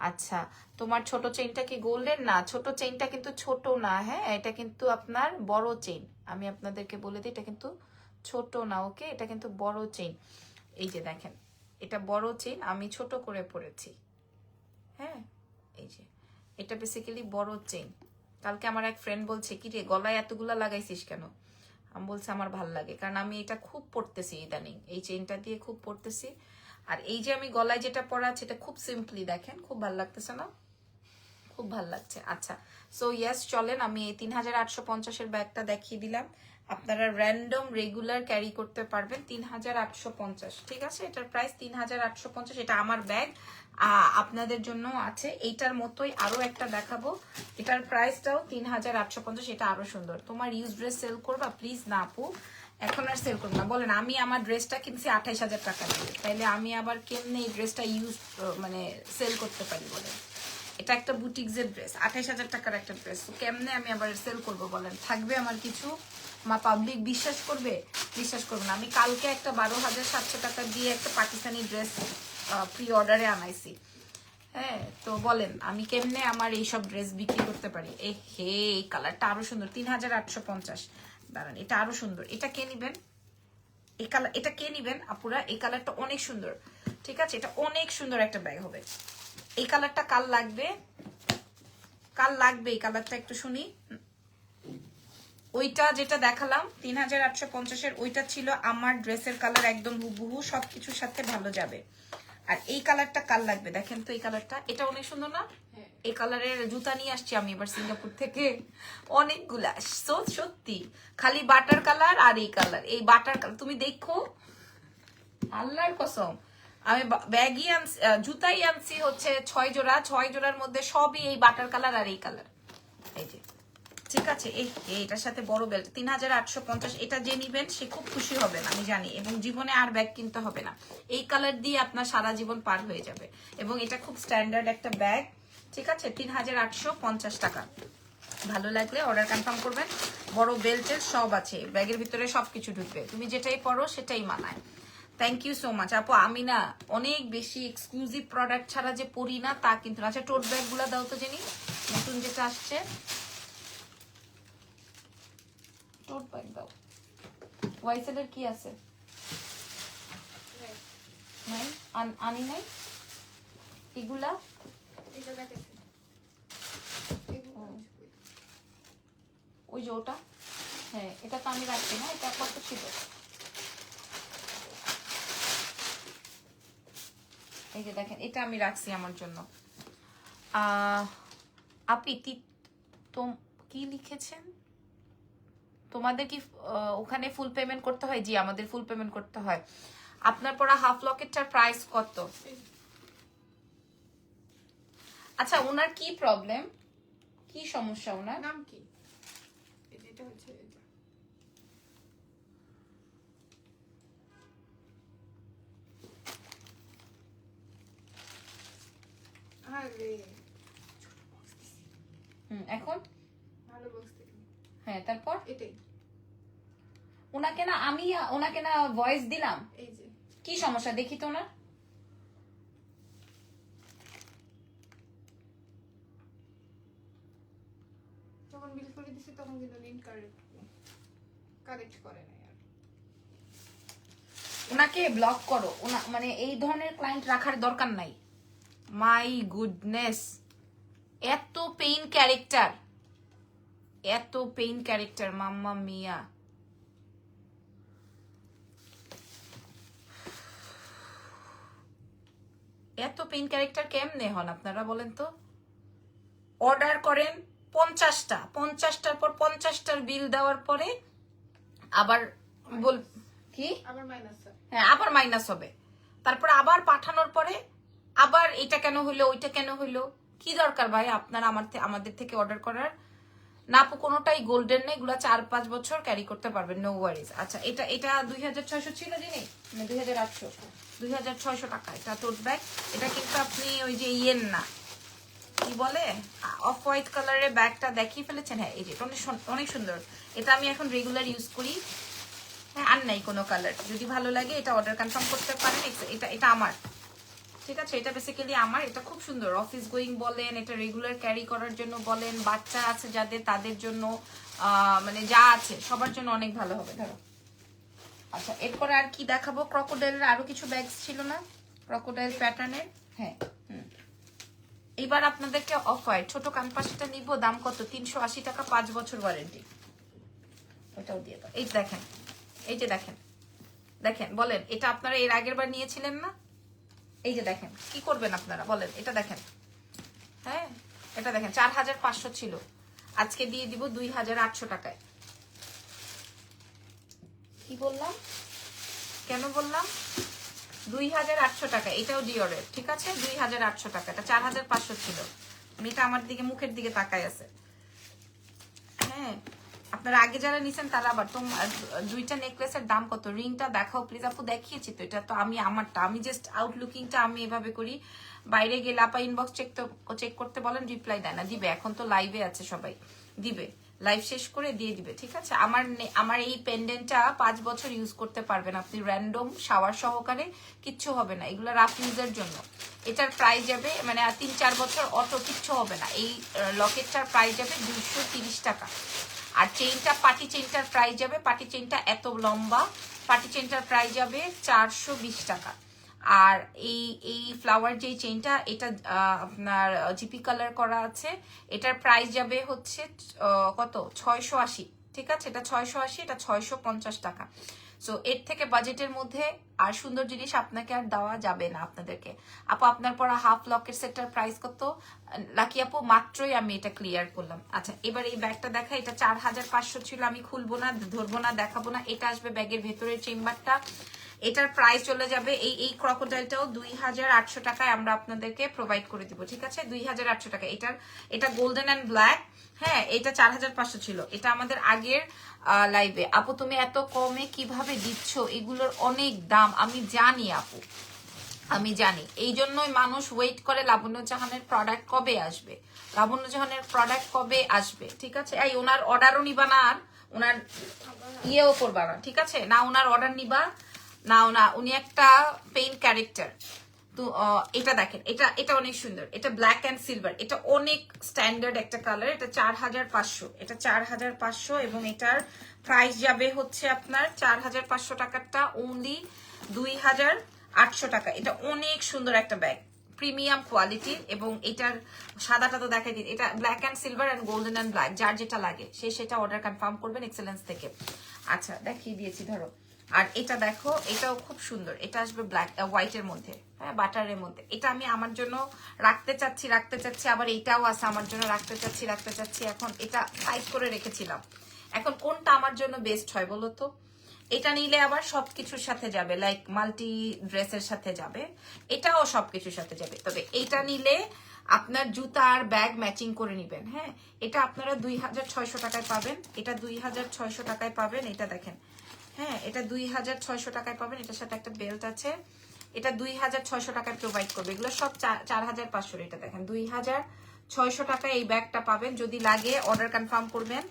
S1: আচ্ছা, তোমার ছোট চেইনটা কি গোল্ডেন? না, ছোট চেইনটা কিন্তু ছোট না। হ্যাঁ, এটা কিন্তু আপনার বড় চেইন। আমি আপনাদেরকে বলে দিই, এটা কিন্তু ছোট না, ওকে? এটা কিন্তু বড় চেইন। এই যে দেখেন, এটা বড় চেইন, আমি ছোট করে পরেছি। হ্যাঁ, এই যে এটা বেসিক্যালি বড় চেইন। কালকে আমার এক ফ্রেন্ড বলছে, কি রে গলায় এতগুলা লাগাইছিস কেন? আমি বলছি আমার ভাল লাগে, কারণ আমি এটা খুব পরতেছি ইদানিং, এই চেইনটা দিয়ে খুব পরতেছি। আর এই যে আমি গলায় যেটা পরা আছে, এটা খুব সিম্পলি, দেখেন খুব ভাল লাগতেছে না? খুব ভাল লাগছে। আচ্ছা, সো ইয়েস, চলেন আমি এই 3850-এর ব্যাগটা দেখিয়ে দিলাম। আপনারা র্যান্ডম রেগুলার ক্যারি করতে পারবেন। 3850, ঠিক আছে? এটার প্রাইস 3850। এটা আমার ব্যাগ, আপনাদের জন্য আছে। এইটার মতোই আরো একটা দেখাবো, এটার প্রাইসটাও 3850। এটা আরো সুন্দর। তোমার ইউজ ড্রেস সেল করবা? প্লিজ না আপু, এখন আর সেল করবো না। বলেন, আমি আমার ড্রেসটা কিনছি 28,000 টাকা দিয়ে, তাইলে আমি আবার কেমনে এই ড্রেসটা মানে সেল করতে পারি বলেন? এটা একটা বুটিক্সের ড্রেস, 28,000 টাকার একটা ড্রেস, কেমনে আমি আবার সেল করব বলেন? থাকবে আমার কিছু? মা পাবলিক বিশ্বাস করবে? বিশ্বাস করবে না। আমি কালকে একটা 12,700 টাকা দিয়ে একটা পাকিস্তানি ড্রেস প্রি অর্ডারে আনাইছি। হ্যাঁ, তো বলেন আমি কেমনে আমার এইসব ড্রেস বিক্রি করতে পারি? এই কালারটা আরো সুন্দর, 3850। দাঁড়ান, এটা আরো সুন্দর। এটা কে নিবেন? এই কালার, এটা কে নিবেন আপুরা? এই কালারটা অনেক সুন্দর, ঠিক আছে? এটা অনেক সুন্দর একটা ব্যাগ হবে। এই কালারটা কাল লাগবে, এই কালারটা একটু শুনি। ওইটা যেটা দেখালাম 3850-এর, ওইটা ছিল আমার ড্রেসের কালার, একদম হুবহু, সবকিছুর সাথে ভালো যাবে। আর এই কালারটা কাল লাগবে, দেখেন তো এই কালারটা, এটা অনেক সুন্দর না? এই কালারের জুতা নিয়ে আসছি আমি এবার সিঙ্গাপুর থেকে অনেকগুলা। সত্যি খালি বাটার কালার আর এই কালার, এই বাটার কালার তুমি দেখো, আল্লাহর কসম। আমি ব্যাগই আনছি, জুতাই আনছি হচ্ছে 6 জোড়া, 6 জোড়ার মধ্যে সবই এই বাটার কালার আর এই কালার। এই যে, ঠিক আছে? এটার সাথে বড় বেল্ট, 3850। এটা যে নিবেন সে খুব খুশি হবেন আমি জানি, এবং জীবনে আর ব্যাগ কিনতে হবে না। এই কালার দিয়ে আপনার সারা জীবন পার হয়ে যাবে, এবং এটা খুব স্ট্যান্ডার্ড একটা ব্যাগ, ঠিক আছে? 3850 টাকা। ভালো লাগলে অর্ডার কনফার্ম করবেন। বড় বেল্টের সব আছে ব্যাগের ভিতরে, সবকিছু ঢুকবে, তুমি যেটাই পরো সেটাই মানায়। থ্যাংক ইউ সো মাচ আপু। আমি না অনেক বেশি এক্সক্লুসিভ প্রোডাক্ট ছাড়া যে পরি না তা কিন্তু না। আচ্ছা, টোট ব্যাগ গুলা দাও তো জেনি, নতুন যেটা আসছে টোট ব্যাগ দাও। ওয়াইসেলের কি আছে? নাই, আনি নাই এগুলা। ওই যে ওটা, হ্যাঁ এটা তো আমি রাখছি না, এটা কত ছিল? এই যে দেখেন, এটা আমি রাখছি আমার জন্য। আপি কি লিখেছেন? তোমাদের কি ওখানে ফুল পেমেন্ট করতে হয়? জি, আমাদের ফুল পেমেন্ট করতে হয়। আপনার পরা হাফ লকেটটার প্রাইস কত? আচ্ছা, ওনার কি প্রবলেম, কি সমস্যা ওনার?
S2: নাম কি? এটা হচ্ছে এটা। আরে
S1: এখন
S2: ভালো বক্স দেখুন।
S1: হ্যাঁ তারপর
S2: এটাই
S1: ওনাকে না ভয়েস দিলাম।
S2: এই যে
S1: কি সমস্যা দেখি তো না।
S2: যখন বিল করে দিছি তখন কিন্তু লিঙ্ক কারেক্ট করে নাই আর।
S1: ওনাকে ব্লক করো। মানে এই ধরনের ক্লায়েন্ট রাখার দরকার নাই। মাই গুডনেস, এত পেইন ক্যারেক্টার, এত পেইন ক্যারেক্টার, মাম্মা মিয়া। এত পেইন ক্যারেক্টার কেমনে হন আপনারা বলেন তো? অর্ডার করেন 50টা, 50টার পর 50টার বিল দেওয়ার পরে আবার বল কি
S2: আবার মাইনাস স্যার।
S1: হ্যাঁ আবার মাইনাস হবে, তারপর আবার পাঠানোর পরে আবার এটা কেন হইলো ওইটা কেন হইলো। কি দরকার ভাই আপনারা আমাদের থেকে অর্ডার করার? না আপু কোনোটাই গোল্ডেন নেই, এগুলা 4-5 বছর ক্যারি করতে পারবেন, নো ওয়ারিজ। আচ্ছা এটা 2600 ছিল যিনি, মানে 2800, 2600 টাকা এটা টোট ব্যাগ। এটা কিন্তু আপনি ওই যে ইয়েন না কি বলে অফ হোয়াইট কালারের ব্যাগটা দেখিয়ে ফেলেছেন। হ্যাঁ এই যে অনেক সুন্দর, এটা আমি এখন রেগুলার ইউজ করি। হ্যাঁ আর নাই কোনো কালার, যদি ভালো লাগে এটা অর্ডার কনফার্ম করতে পারেন। এটা আমার, ঠিক আছে, এটা বেসিক্যালি আমার। এটা খুব সুন্দর, অফিস গোয়িং বলেন, এটা রেগুলার ক্যারি করার জন্য বলেন, বাচ্চা আছে যাদের তাদের জন্য, মানে যা আছে সবার জন্য অনেক ভালো হবে। ধরো আচ্ছা এরপরে আর কি দেখাবো? ক্রকোডাইলের আরো কিছু ব্যাগস ছিল না, ক্রকোডাইল প্যাটার্নের। হ্যাঁ এবার আপনাদেরকে অফ হোয়াইট ছোট কানপাশিটা নিব, দাম কত? 380 টাকা, 5 বছর ওয়ারেন্টি। ওটাও দিয়ে দাও। এই দেখেন, এই যে দেখেন দেখেন, বলেন এটা আপনারা এর আগের বার নিয়েছিলেন না? এই যে দেখেন, কি করবেন আপনারা বলেন? এটা দেখেন, হ্যাঁ এটা দেখেন 4500 ছিল, আজকে দিয়ে দিব 2800 টাকায়। কি বললাম, কেন বললাম? 2800 টাকা, এটাও ডিওরের, ঠিক আছে 2800 টাকা। এটা 4500 ছিল। মেয়েটা আমার দিকে মুখের দিকে তাকায় আছে। হ্যাঁ আপনারা আগে যারা নিছেন তারা আবার দুইটা নেকলেসের দাম কত? রিংটা দেখাও প্লিজ আপু। দেখিয়েছি তো, এটা তো আমারটা, আমি জাস্ট আউটলুকিংটা আমি এভাবে করি। বাইরে গেলে আপা ইনবক্স চেক করতে বলেন, রিপ্লাই দেয় না। দিবে, এখন তো লাইভে আছে সবাই, দিবে, লাইভ শেষ করে দিয়ে দিবে, ঠিক আছে। আমার এই পেন্ডেন্টটা 5 বছর ইউজ করতে পারবেন আপনি, র্যান্ডম শাওয়ার সহকারে, কিচ্ছু হবে না। এগুলো রাফ ইউজের জন্য। এটার প্রাইস যাবে মানে 3-4 বছর অটো, কিচ্ছু হবে না। এই লকেটটার প্রাইস যাবে 230 টাকা। আর চেইনটা, পাটি চেইনটার প্রাইস যাবে, পাটি চেইনটা এত লম্বা, পাটি চেইনটার প্রাইস যাবে 420 টাকা। আর এই ফ্লাওয়ার যে চেইনটা, এটা আপনার জিপি কালার করা আছে, এটার প্রাইস যাবে হচ্ছে কত? 680, ঠিক আছে। এটা 680, এটা 650 টাকা। সো এর থেকে বাজেটের মধ্যে আর সুন্দর জিনিস আপনাকে আর দেওয়া যাবে না আপনাদেরকে। আপু আপনার পরা হাফ লকেট সেটটার প্রাইস কত? লাকি আপু মাত্রই আমি এটা ক্লিয়ার করলাম। আচ্ছা এবার এই ব্যাগটা দেখা, এটা 4500 ছিল, আমি খুলবো না, ধরবো না, দেখাবো না। এটা আসবে ব্যাগের ভেতরের চেম্বারটা, এটার প্রাইস চলে যাবে এই ক্রকোডাইলটাও 2800 টাকায় আমরা আপনাদেরকে প্রোভাইড করে দিব, ঠিক আছে 2800 টাকা। এটা গোল্ডেন অ্যান্ড ব্ল্যাক। হ্যাঁ এটা 4500 ছিল, এটা আমাদের আগের লাইভে। আপু তুমি এত কমে কিভাবে দিচ্ছ? এগুলোর অনেক দাম, আমি জানি আপু, আমি জানি। এই জন্যই মানুষ ওয়েট করে লাবণ্য জাহানের প্রোডাক্ট কবে আসবে, লাবণ্য জাহানের প্রোডাক্ট কবে আসবে, ঠিক আছে। এই ওনার অর্ডারও নিবা না, আর ওনার ইয়েও করবা না, ঠিক আছে না। ওনার অর্ডার নিবা না, উনি একটা পেইন ক্যারেক্টার। তো এটা দেখেন, এটা অনেক সুন্দর, এটা ব্ল্যাক অ্যান্ড সিলভার, এটা অনেক স্ট্যান্ডার্ড একটা কালার। এটা 4500, এটা 4500 এবং এটার প্রাইস যাবে হচ্ছে আপনার 4500 টাকারটা অনলি 2800 টাকা। এটা অনেক সুন্দর একটা ব্যাগ, প্রিমিয়াম কোয়ালিটির। এবং এটার সাদাটা তো দেখাই দিন, এটা black and silver and golden and black, যার যেটা লাগে সেটা অর্ডার কনফার্ম করবেন এক্সেলেন্স থেকে। আচ্ছা দেখিয়ে দিয়েছি, ধরো। আর এটা দেখো, এটাও খুব সুন্দর, এটা আসবে ব্ল্যাক হোয়াইটের মধ্যে, হ্যাঁ বাটারের মধ্যে। এটা আমি আমার জন্য রাখতে চাচ্ছি, আবার এটাও আছে আমার জন্য রাখতে চাচ্ছি। এখন এটা সাইজ করে রেখেছিলাম, এখন কোনটা আমার জন্য বেস্ট হয় বলো তো? এটা নিলে আবার সবকিছুর সাথে যাবে, লাইক মাল্টি ড্রেসের সাথে যাবে, এটাও সবকিছুর সাথে যাবে। তবে এটা নিলে আপনার জুতা আর ব্যাগ ম্যাচিং করে নিবেন। হ্যাঁ এটা আপনারা 2600 টাকায় পাবেন, এটা 2600 টাকায় পাবেন। এটা দেখেন, হ্যাঁ এটা 2600 টাকায় পাবেন, এটার সাথে একটা বেল্ট আছে। এটা 2600 টাকায় প্রোভাইড করবে, এগুলো সব 4500। এটা দেখেন 2600 টাকায় এই ব্যাগটা পাবেন। যদি লাগে অর্ডার কনফার্ম করবেন।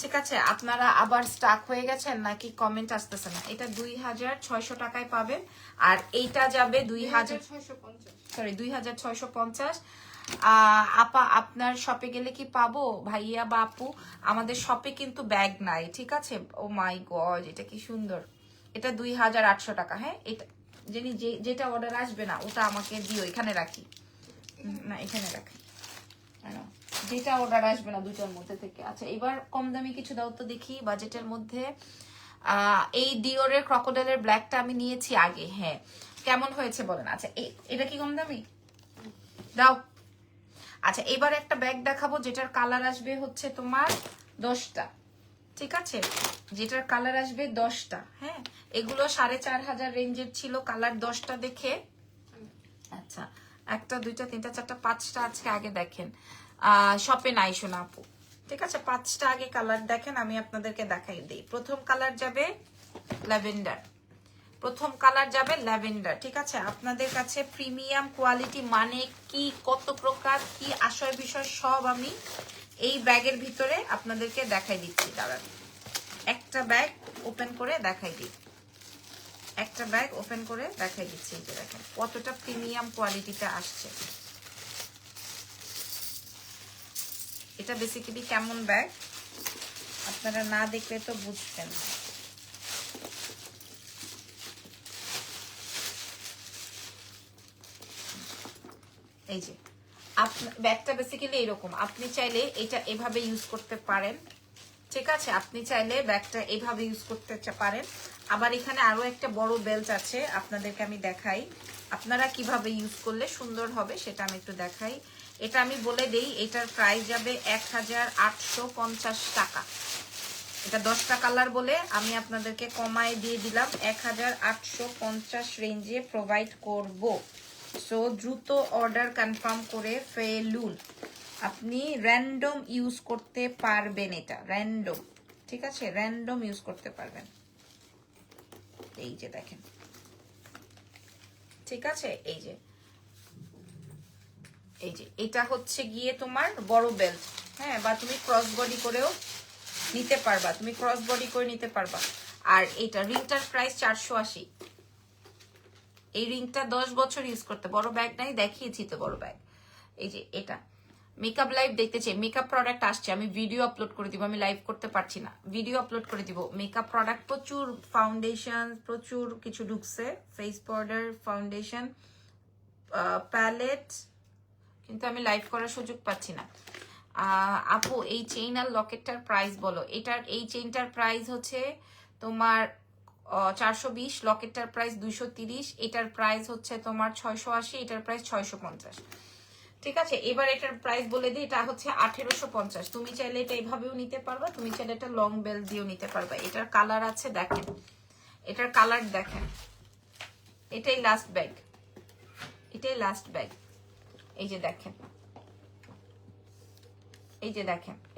S1: ঠিক আছে, আপনারা আবার স্টাক হয়ে গেছেন নাকি কমেন্ট আসতেছে না? এটা 2600 টাকায় পাবেন, আর এইটা যাবে 2650। আপা আপনার শপে গেলে কি পাবো ভাইয়া বা আপু? আমাদের শপে কিন্তু ব্যাগ নাই, ঠিক আছে? ও মাই গড, এটা কি সুন্দর! এটা 2800 টাকা। হ্যাঁ, এটা যেটা অর্ডার আসবে না ওটা আমাকে দিও, এখানে রাখি না, এখানে রাখি, যেটা অর্ডার আসবে না দুইটার মধ্যে থেকে। আচ্ছা, এবার কম দামি কিছু দাও তো দেখি বাজেটের মধ্যে। এই ডিওরের ক্রকোডাইলের ব্ল্যাকটা আমি নিয়েছি আগে। হ্যাঁ, কেমন হয়েছে বলেন? আচ্ছা, এটা কি কম দামি? দাও। আচ্ছা, এবার একটা ব্যাগ দেখাবো যেটার কালার আসবে হচ্ছে তোমার 10টা, ঠিক আছে? যেটার কালার আসবে 10টা। হ্যাঁ, এগুলো 4500 রেঞ্জের ছিল কালার 10টা দেখে। আচ্ছা, 1 2 3 4 5টা আজকে আগে দেখেন, শপে নাই শোনা আপু, ঠিক আছে? 5টা আগে কালার দেখেন, আমি আপনাদেরকে দেখাই দিই। প্রথম কালার যাবে ল্যাভেন্ডার, ঠিক আছে? আপনাদের কাছে প্রিমিয়াম কোয়ালিটি মানে কি, কত প্রকার, কি আশয় বিষয় সব আমি এই ব্যাগের ভিতরে আপনাদেরকে দেখাই দিচ্ছি। দাঁড়ান, একটা ব্যাগ ওপেন করে দেখাই দিই, এই যে দেখেন কতটা প্রিমিয়াম কোয়ালিটিটা আসছে। এটা বেসিক্যালি কেমন ব্যাগ আপনারা না দেখলে তো বুঝবেন না। এই যে ব্যাগটা বেসিক্যালি এরকম, আপনি চাইলে এটা এভাবে ইউজ করতে পারেন, ঠিক আছে? আপনি চাইলে ব্যাগটা এভাবে ইউজ করতে পারেন। আবার এখানে আরো একটা বড় বেল্ট আছে, আপনাদেরকে আমি দেখাই আপনারা কিভাবে ইউজ করলে সুন্দর হবে সেটা আমি একটু দেখাই। এটা আমি বলে দেই, এটার প্রাইস যাবে 1850 টাকা। এটা 10টা কালার বলে আমি আপনাদেরকে কমায় দিয়ে দিলাম, 1850 রেঞ্জে প্রোভাইড করব। সো দ্রুত অর্ডার কনফার্ম করে ফেলুন। আপনি র্যান্ডম ইউজ করতে পারবেন, এটা র্যান্ডম, ঠিক আছে? র্যান্ডম ইউজ করতে পারবেন। এই যে দেখেন, ঠিক আছে? এই যে এটা হচ্ছে গিয়ে তোমার বড় বেল্ট। হ্যাঁ, বা তুমি ক্রস বডি করেও নিতে পারবা, আর এইটা রিংটার প্রাইস 480। এই রিংটা 10 বছর ইউজ করতে, বড় ব্যাগ নাই, দেখিয়েছি তো বড় ব্যাগ। এই যে এটা মেকআপ লাইভ দেখতে চাই, মেকআপ প্রোডাক্ট আসছে, আমি ভিডিও আপলোড করে দিব, আমি লাইভ করতে পারছি না, ভিডিও আপলোড করে দিব। মেকআপ প্রোডাক্ট প্রচুর, ফাউন্ডেশন প্রচুর কিছু ঢুকছে, ফেস পাউডার, ফাউন্ডেশন, প্যালেট, কিন্তু আমি লাইভ করার সুযোগ পাচ্ছি না। আপু এই চেইন আর লকেটটার প্রাইস বলো। এই চেইনটার প্রাইস হচ্ছে তোমার 420, লকেটটার প্রাইস 230, এটার প্রাইস হচ্ছে তোমার 680, এটার প্রাইস 650, ঠিক আছে? এবার এটার প্রাইস বলে দিই, এটা হচ্ছে 1850। তুমি চাইলে এটা এইভাবেও নিতে পারবা, তুমি চাইলে এটা লং বেল দিয়েও নিতে পারবা। এটার কালার আছে দেখেন, এটার কালার দেখেন, এটাই লাস্ট ব্যাগ, এই যে দেখেন,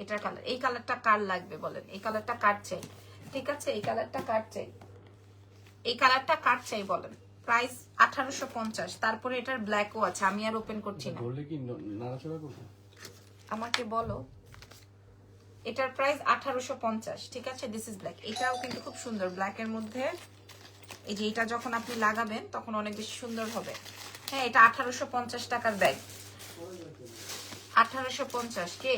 S1: এটার কালার, এই কালারটা কার লাগবে বলেন? এই কালারটা কার চাই, ঠিক আছে? এই কালারটা কার চাই বলেন? প্রাইস 1850। তারপরে এটার ব্ল্যাকও আছে, আমি আর ওপেন করছি না, আমাকে বলো। এটার প্রাইস 1850, ঠিক আছে? দিস ইজ ব্ল্যাক, এটাও কিন্তু খুব সুন্দর ব্ল্যাকের মধ্যে। এই যে এটা যখন আপনি লাগাবেন তখন অনেক বেশি সুন্দর হবে। হ্যাঁ, এটা 1850 টাকার ব্যাগ, 1850। কে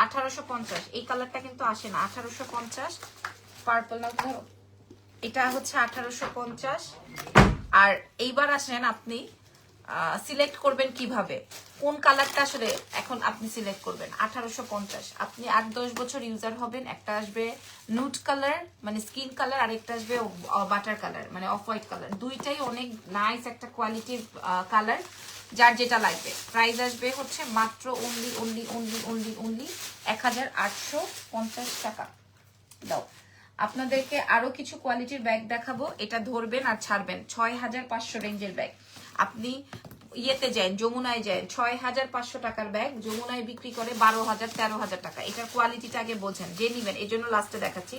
S1: 1850? এই কালারটা কিন্তু আসে না, 1850 পার্পল না, ধরো এটা হচ্ছে 1850। আর এইবার আসেন আপনি সিলেক্ট করবেন কিভাবে, কোন কালারটা আসলে এখন আপনি সিলেক্ট করবেন। 1850, আপনি 8-10 বছর ইউজার হবেন। একটা আসবে নুড কালার মানে স্কিন কালার, আর একটা আসবে বাটার কালার মানে অফ হোয়াইট কালার। দুইটাই অনেক নাইস একটা কোয়ালিটির কালার, যার যেটা লাগবে। প্রাইস আসবে হচ্ছে মাত্র অনলি 1850 টাকা। দাও, আপনাদেরকে আরো কিছু কোয়ালিটির ব্যাগ দেখাবো, এটা ধরবেন আর ছাড়বেন। 6500 রেঞ্জের ব্যাগ, আপনি ইয়েতে যান, যমুনায় যান, 6500 টাকার ব্যাগ যমুনায় বিক্রি করে 12,000-13,000 টাকা। এটার কোয়ালিটিটা আগে বোঝেন, যে নিবেন। এই জন্য লাস্টে দেখাচ্ছি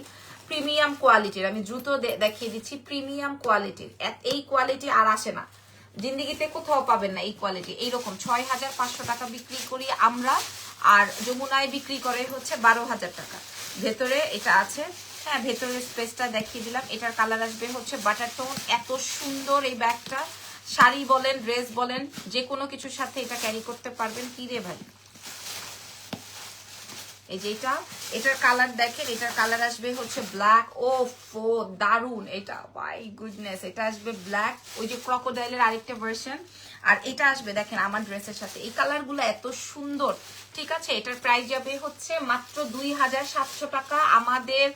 S1: প্রিমিয়াম কোয়ালিটির, আমি দ্রুত দেখিয়ে দিচ্ছি প্রিমিয়াম কোয়ালিটির। এই কোয়ালিটি আর আসে না, জিন্দিগিতে কোথাও পাবেন না এই কোয়ালিটি। এইরকম 6,500 টাকা বিক্রি করি আমরা, আর যমুনায় বিক্রি করে হচ্ছে 12,000 টাকা। ভেতরে এটা আছে, হ্যাঁ ভেতরের স্পেসটা দেখিয়ে দিলাম। এটার কালার আসবে হচ্ছে বাটার টোন। এত সুন্দর এই ব্যাগটা, শাড়ি বলেন ড্রেস বলেন যে কোনো কিছুর সাথে এটা ক্যারি করতে পারবেন। কি রে ভাই, এই যে এটার কালার দেখেন, এটার কালার আসবে হচ্ছে ব্ল্যাক। ও ফো দারুন এটা, বাই গুডনেস, এটা আসবে ব্ল্যাক, ওই যে ক্রোকোডাইলের আরেকটা ভার্সন। আর এটা আসবে দেখেন আমার ড্রেসের সাথে, এই কালারগুলো এত সুন্দর। ঠিক আছে, এটার প্রাইস যাবে হচ্ছে মাত্র 2,700 টাকা। আমাদের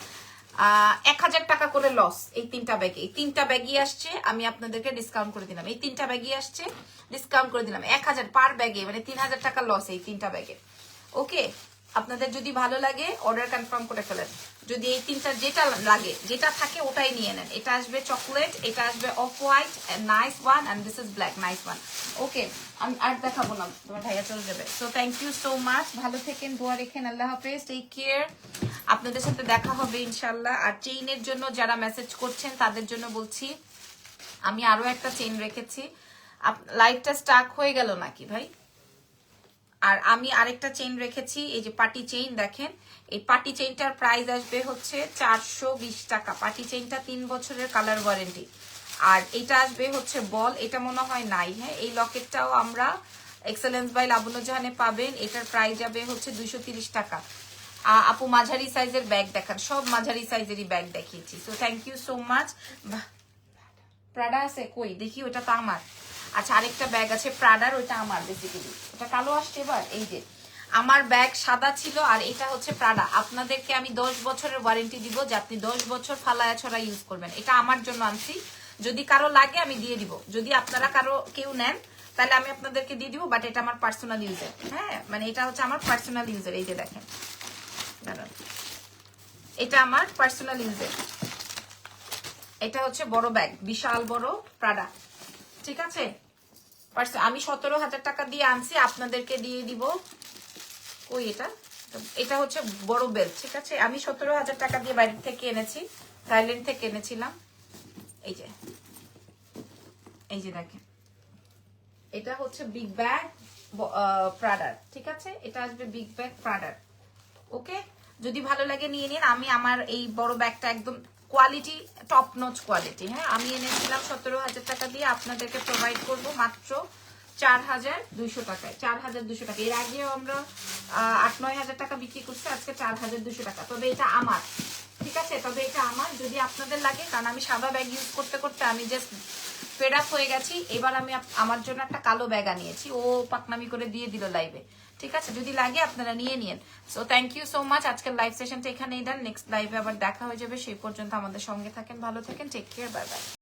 S1: 1,000 টাকা করে লস এই 3টা ব্যাগে। এই 3টা ব্যাগই আসছে, আমি আপনাদেরকে ডিসকাউন্ট করে দিলাম। এই 3টা ব্যাগই আসছে, ডিসকাউন্ট করে দিলাম 1,000 পার ব্যাগে, মানে 3,000 টাকা লস এই 3টা ব্যাগে। ওকে, আপনাদের যদি ভালো লাগে অর্ডার কনফার্ম করে ফেলেন। যদি এই 3টা যেটা লাগে, যেটা থাকে ওটাই নিয়ে নেন। এটা আসবে চকলেট, এটা আসবে off white, nice one, and this is black, nice one. Okay, আমি আর দেখাবো না, তোমার ভাইয়া চলে যাবে। So thank you so much, ভালো থেকেন, দোয়া রেখেন, আল্লাহ হাফেজ, টেক কেয়ার। আপনাদের সাথে দেখা হবে ইনশাল্লাহ। আর চেইনের জন্য যারা মেসেজ করছেন তাদের জন্য বলছি, আমি আরো একটা চেইন রেখেছি। লাইটটা স্টার্ক হয়ে গেল নাকি ভাই? আর আমি আরেকটা চেইন রেখেছি, এই যে পার্টি চেইন দেখেন। এই পার্টি চেইনটার প্রাইস আসবে হচ্ছে 420 টাকা। পার্টি চেইনটা 3 বছরের কালার ওয়ারেন্টি। আর এটা আসবে হচ্ছে বল, এটা মনে হয় নাই। হ্যাঁ, এই লকেটটাও আমরা এক্সেলেন্স বাই লাবণ্য জাহানে পাবেন। এটার প্রাইস যাবে হচ্ছে 230 টাকা। আপু মাঝারি সাইজের ব্যাগ দেখান, সব মাঝারি সাইজেরই ব্যাগ দেখিয়েছি। So thank you so much. Prada আছে কই দেখি, ওটা তো আমার। আচ্ছা, আরেকটা ব্যাগ আছে প্রাডার, ওইটা আমার বেসিক্যালি। ওটা কালো আসছে এবার, এই যে আমার ব্যাগ সাদা ছিল, আর এটা হচ্ছে প্রাডা। আপনাদেরকে আমি 10 বছরের ওয়ারেন্টি দিব, যে আপনি 10 বছর ফালায়া ছড়া ইউজ করবেন। এটা আমার জন্য আনছি, যদি কারো লাগে আমি দিয়ে দিব। যদি আপনারা কারো কেউ নেন তাহলে আমি আপনাদেরকে দিয়ে দিব, বাট এটা আমার পার্সোনাল ইউজের। হ্যাঁ, মানে এটা হচ্ছে আমার পার্সোনাল ইউজের। এই যে দেখেন, এটা আমার পার্সোনাল ইউজের। এটা হচ্ছে বড় ব্যাগ, বিশাল বড় প্রাডা। ঠিক আছে, আমি 17,000 টাকা দিয়ে আনছি, আপনাদেরকে দিয়ে দিব। ওই এটা হচ্ছে বড় বেল্ট। ঠিক আছে, আমি 17,000 টাকা দিয়ে বাইরে থেকে এনেছি, থাইল্যান্ড থেকে এনেছিলাম। এই যে দেখেন, এটা হচ্ছে বিগ ব্যাগ প্রাডার। ঠিক আছে, এটা আসবে বিগ ব্যাগ প্রাডার। ওকে, যদি ভালো লাগে নিয়ে নিন। আমি আমার এই বড় ব্যাগটা একদম কোয়ালিটি, টপ নচ কোয়ালিটি। হ্যাঁ, আমি এনেছিলাম 17,000 টাকা দিয়ে, আপনাদেরকে প্রোভাইড করব মাত্র 4,200 টাকায়। 4,200 টাকা। এর আগেও আমরা 8-9,000 টাকা বিক্রি করছি, আজকে 4,200 টাকা। তবে এটা আমার, ঠিক আছে, তবে এটা আমার। যদি আপনাদের লাগে, কারণ আমি সাদা ব্যাগ ইউজ করতে করতে আমি জাস্ট ফেড আপ হয়ে গেছি। এবার আমি আমার জন্য একটা কালো ব্যাগ আনিয়েছি, ও পাকনামি করে দিয়ে দিল লাইভে। ঠিক আছে, যদি লাগে আপনারা নিয়ে নিন। So thank you so much. আজকের লাইভ সেশনটা এখানেই ডান। নেক্সট লাইভে আবার দেখা হয়ে যাবে, সেই পর্যন্ত আমাদের সঙ্গে থাকেন, ভালো থাকেন, টেক কেয়ার, বাই বাই।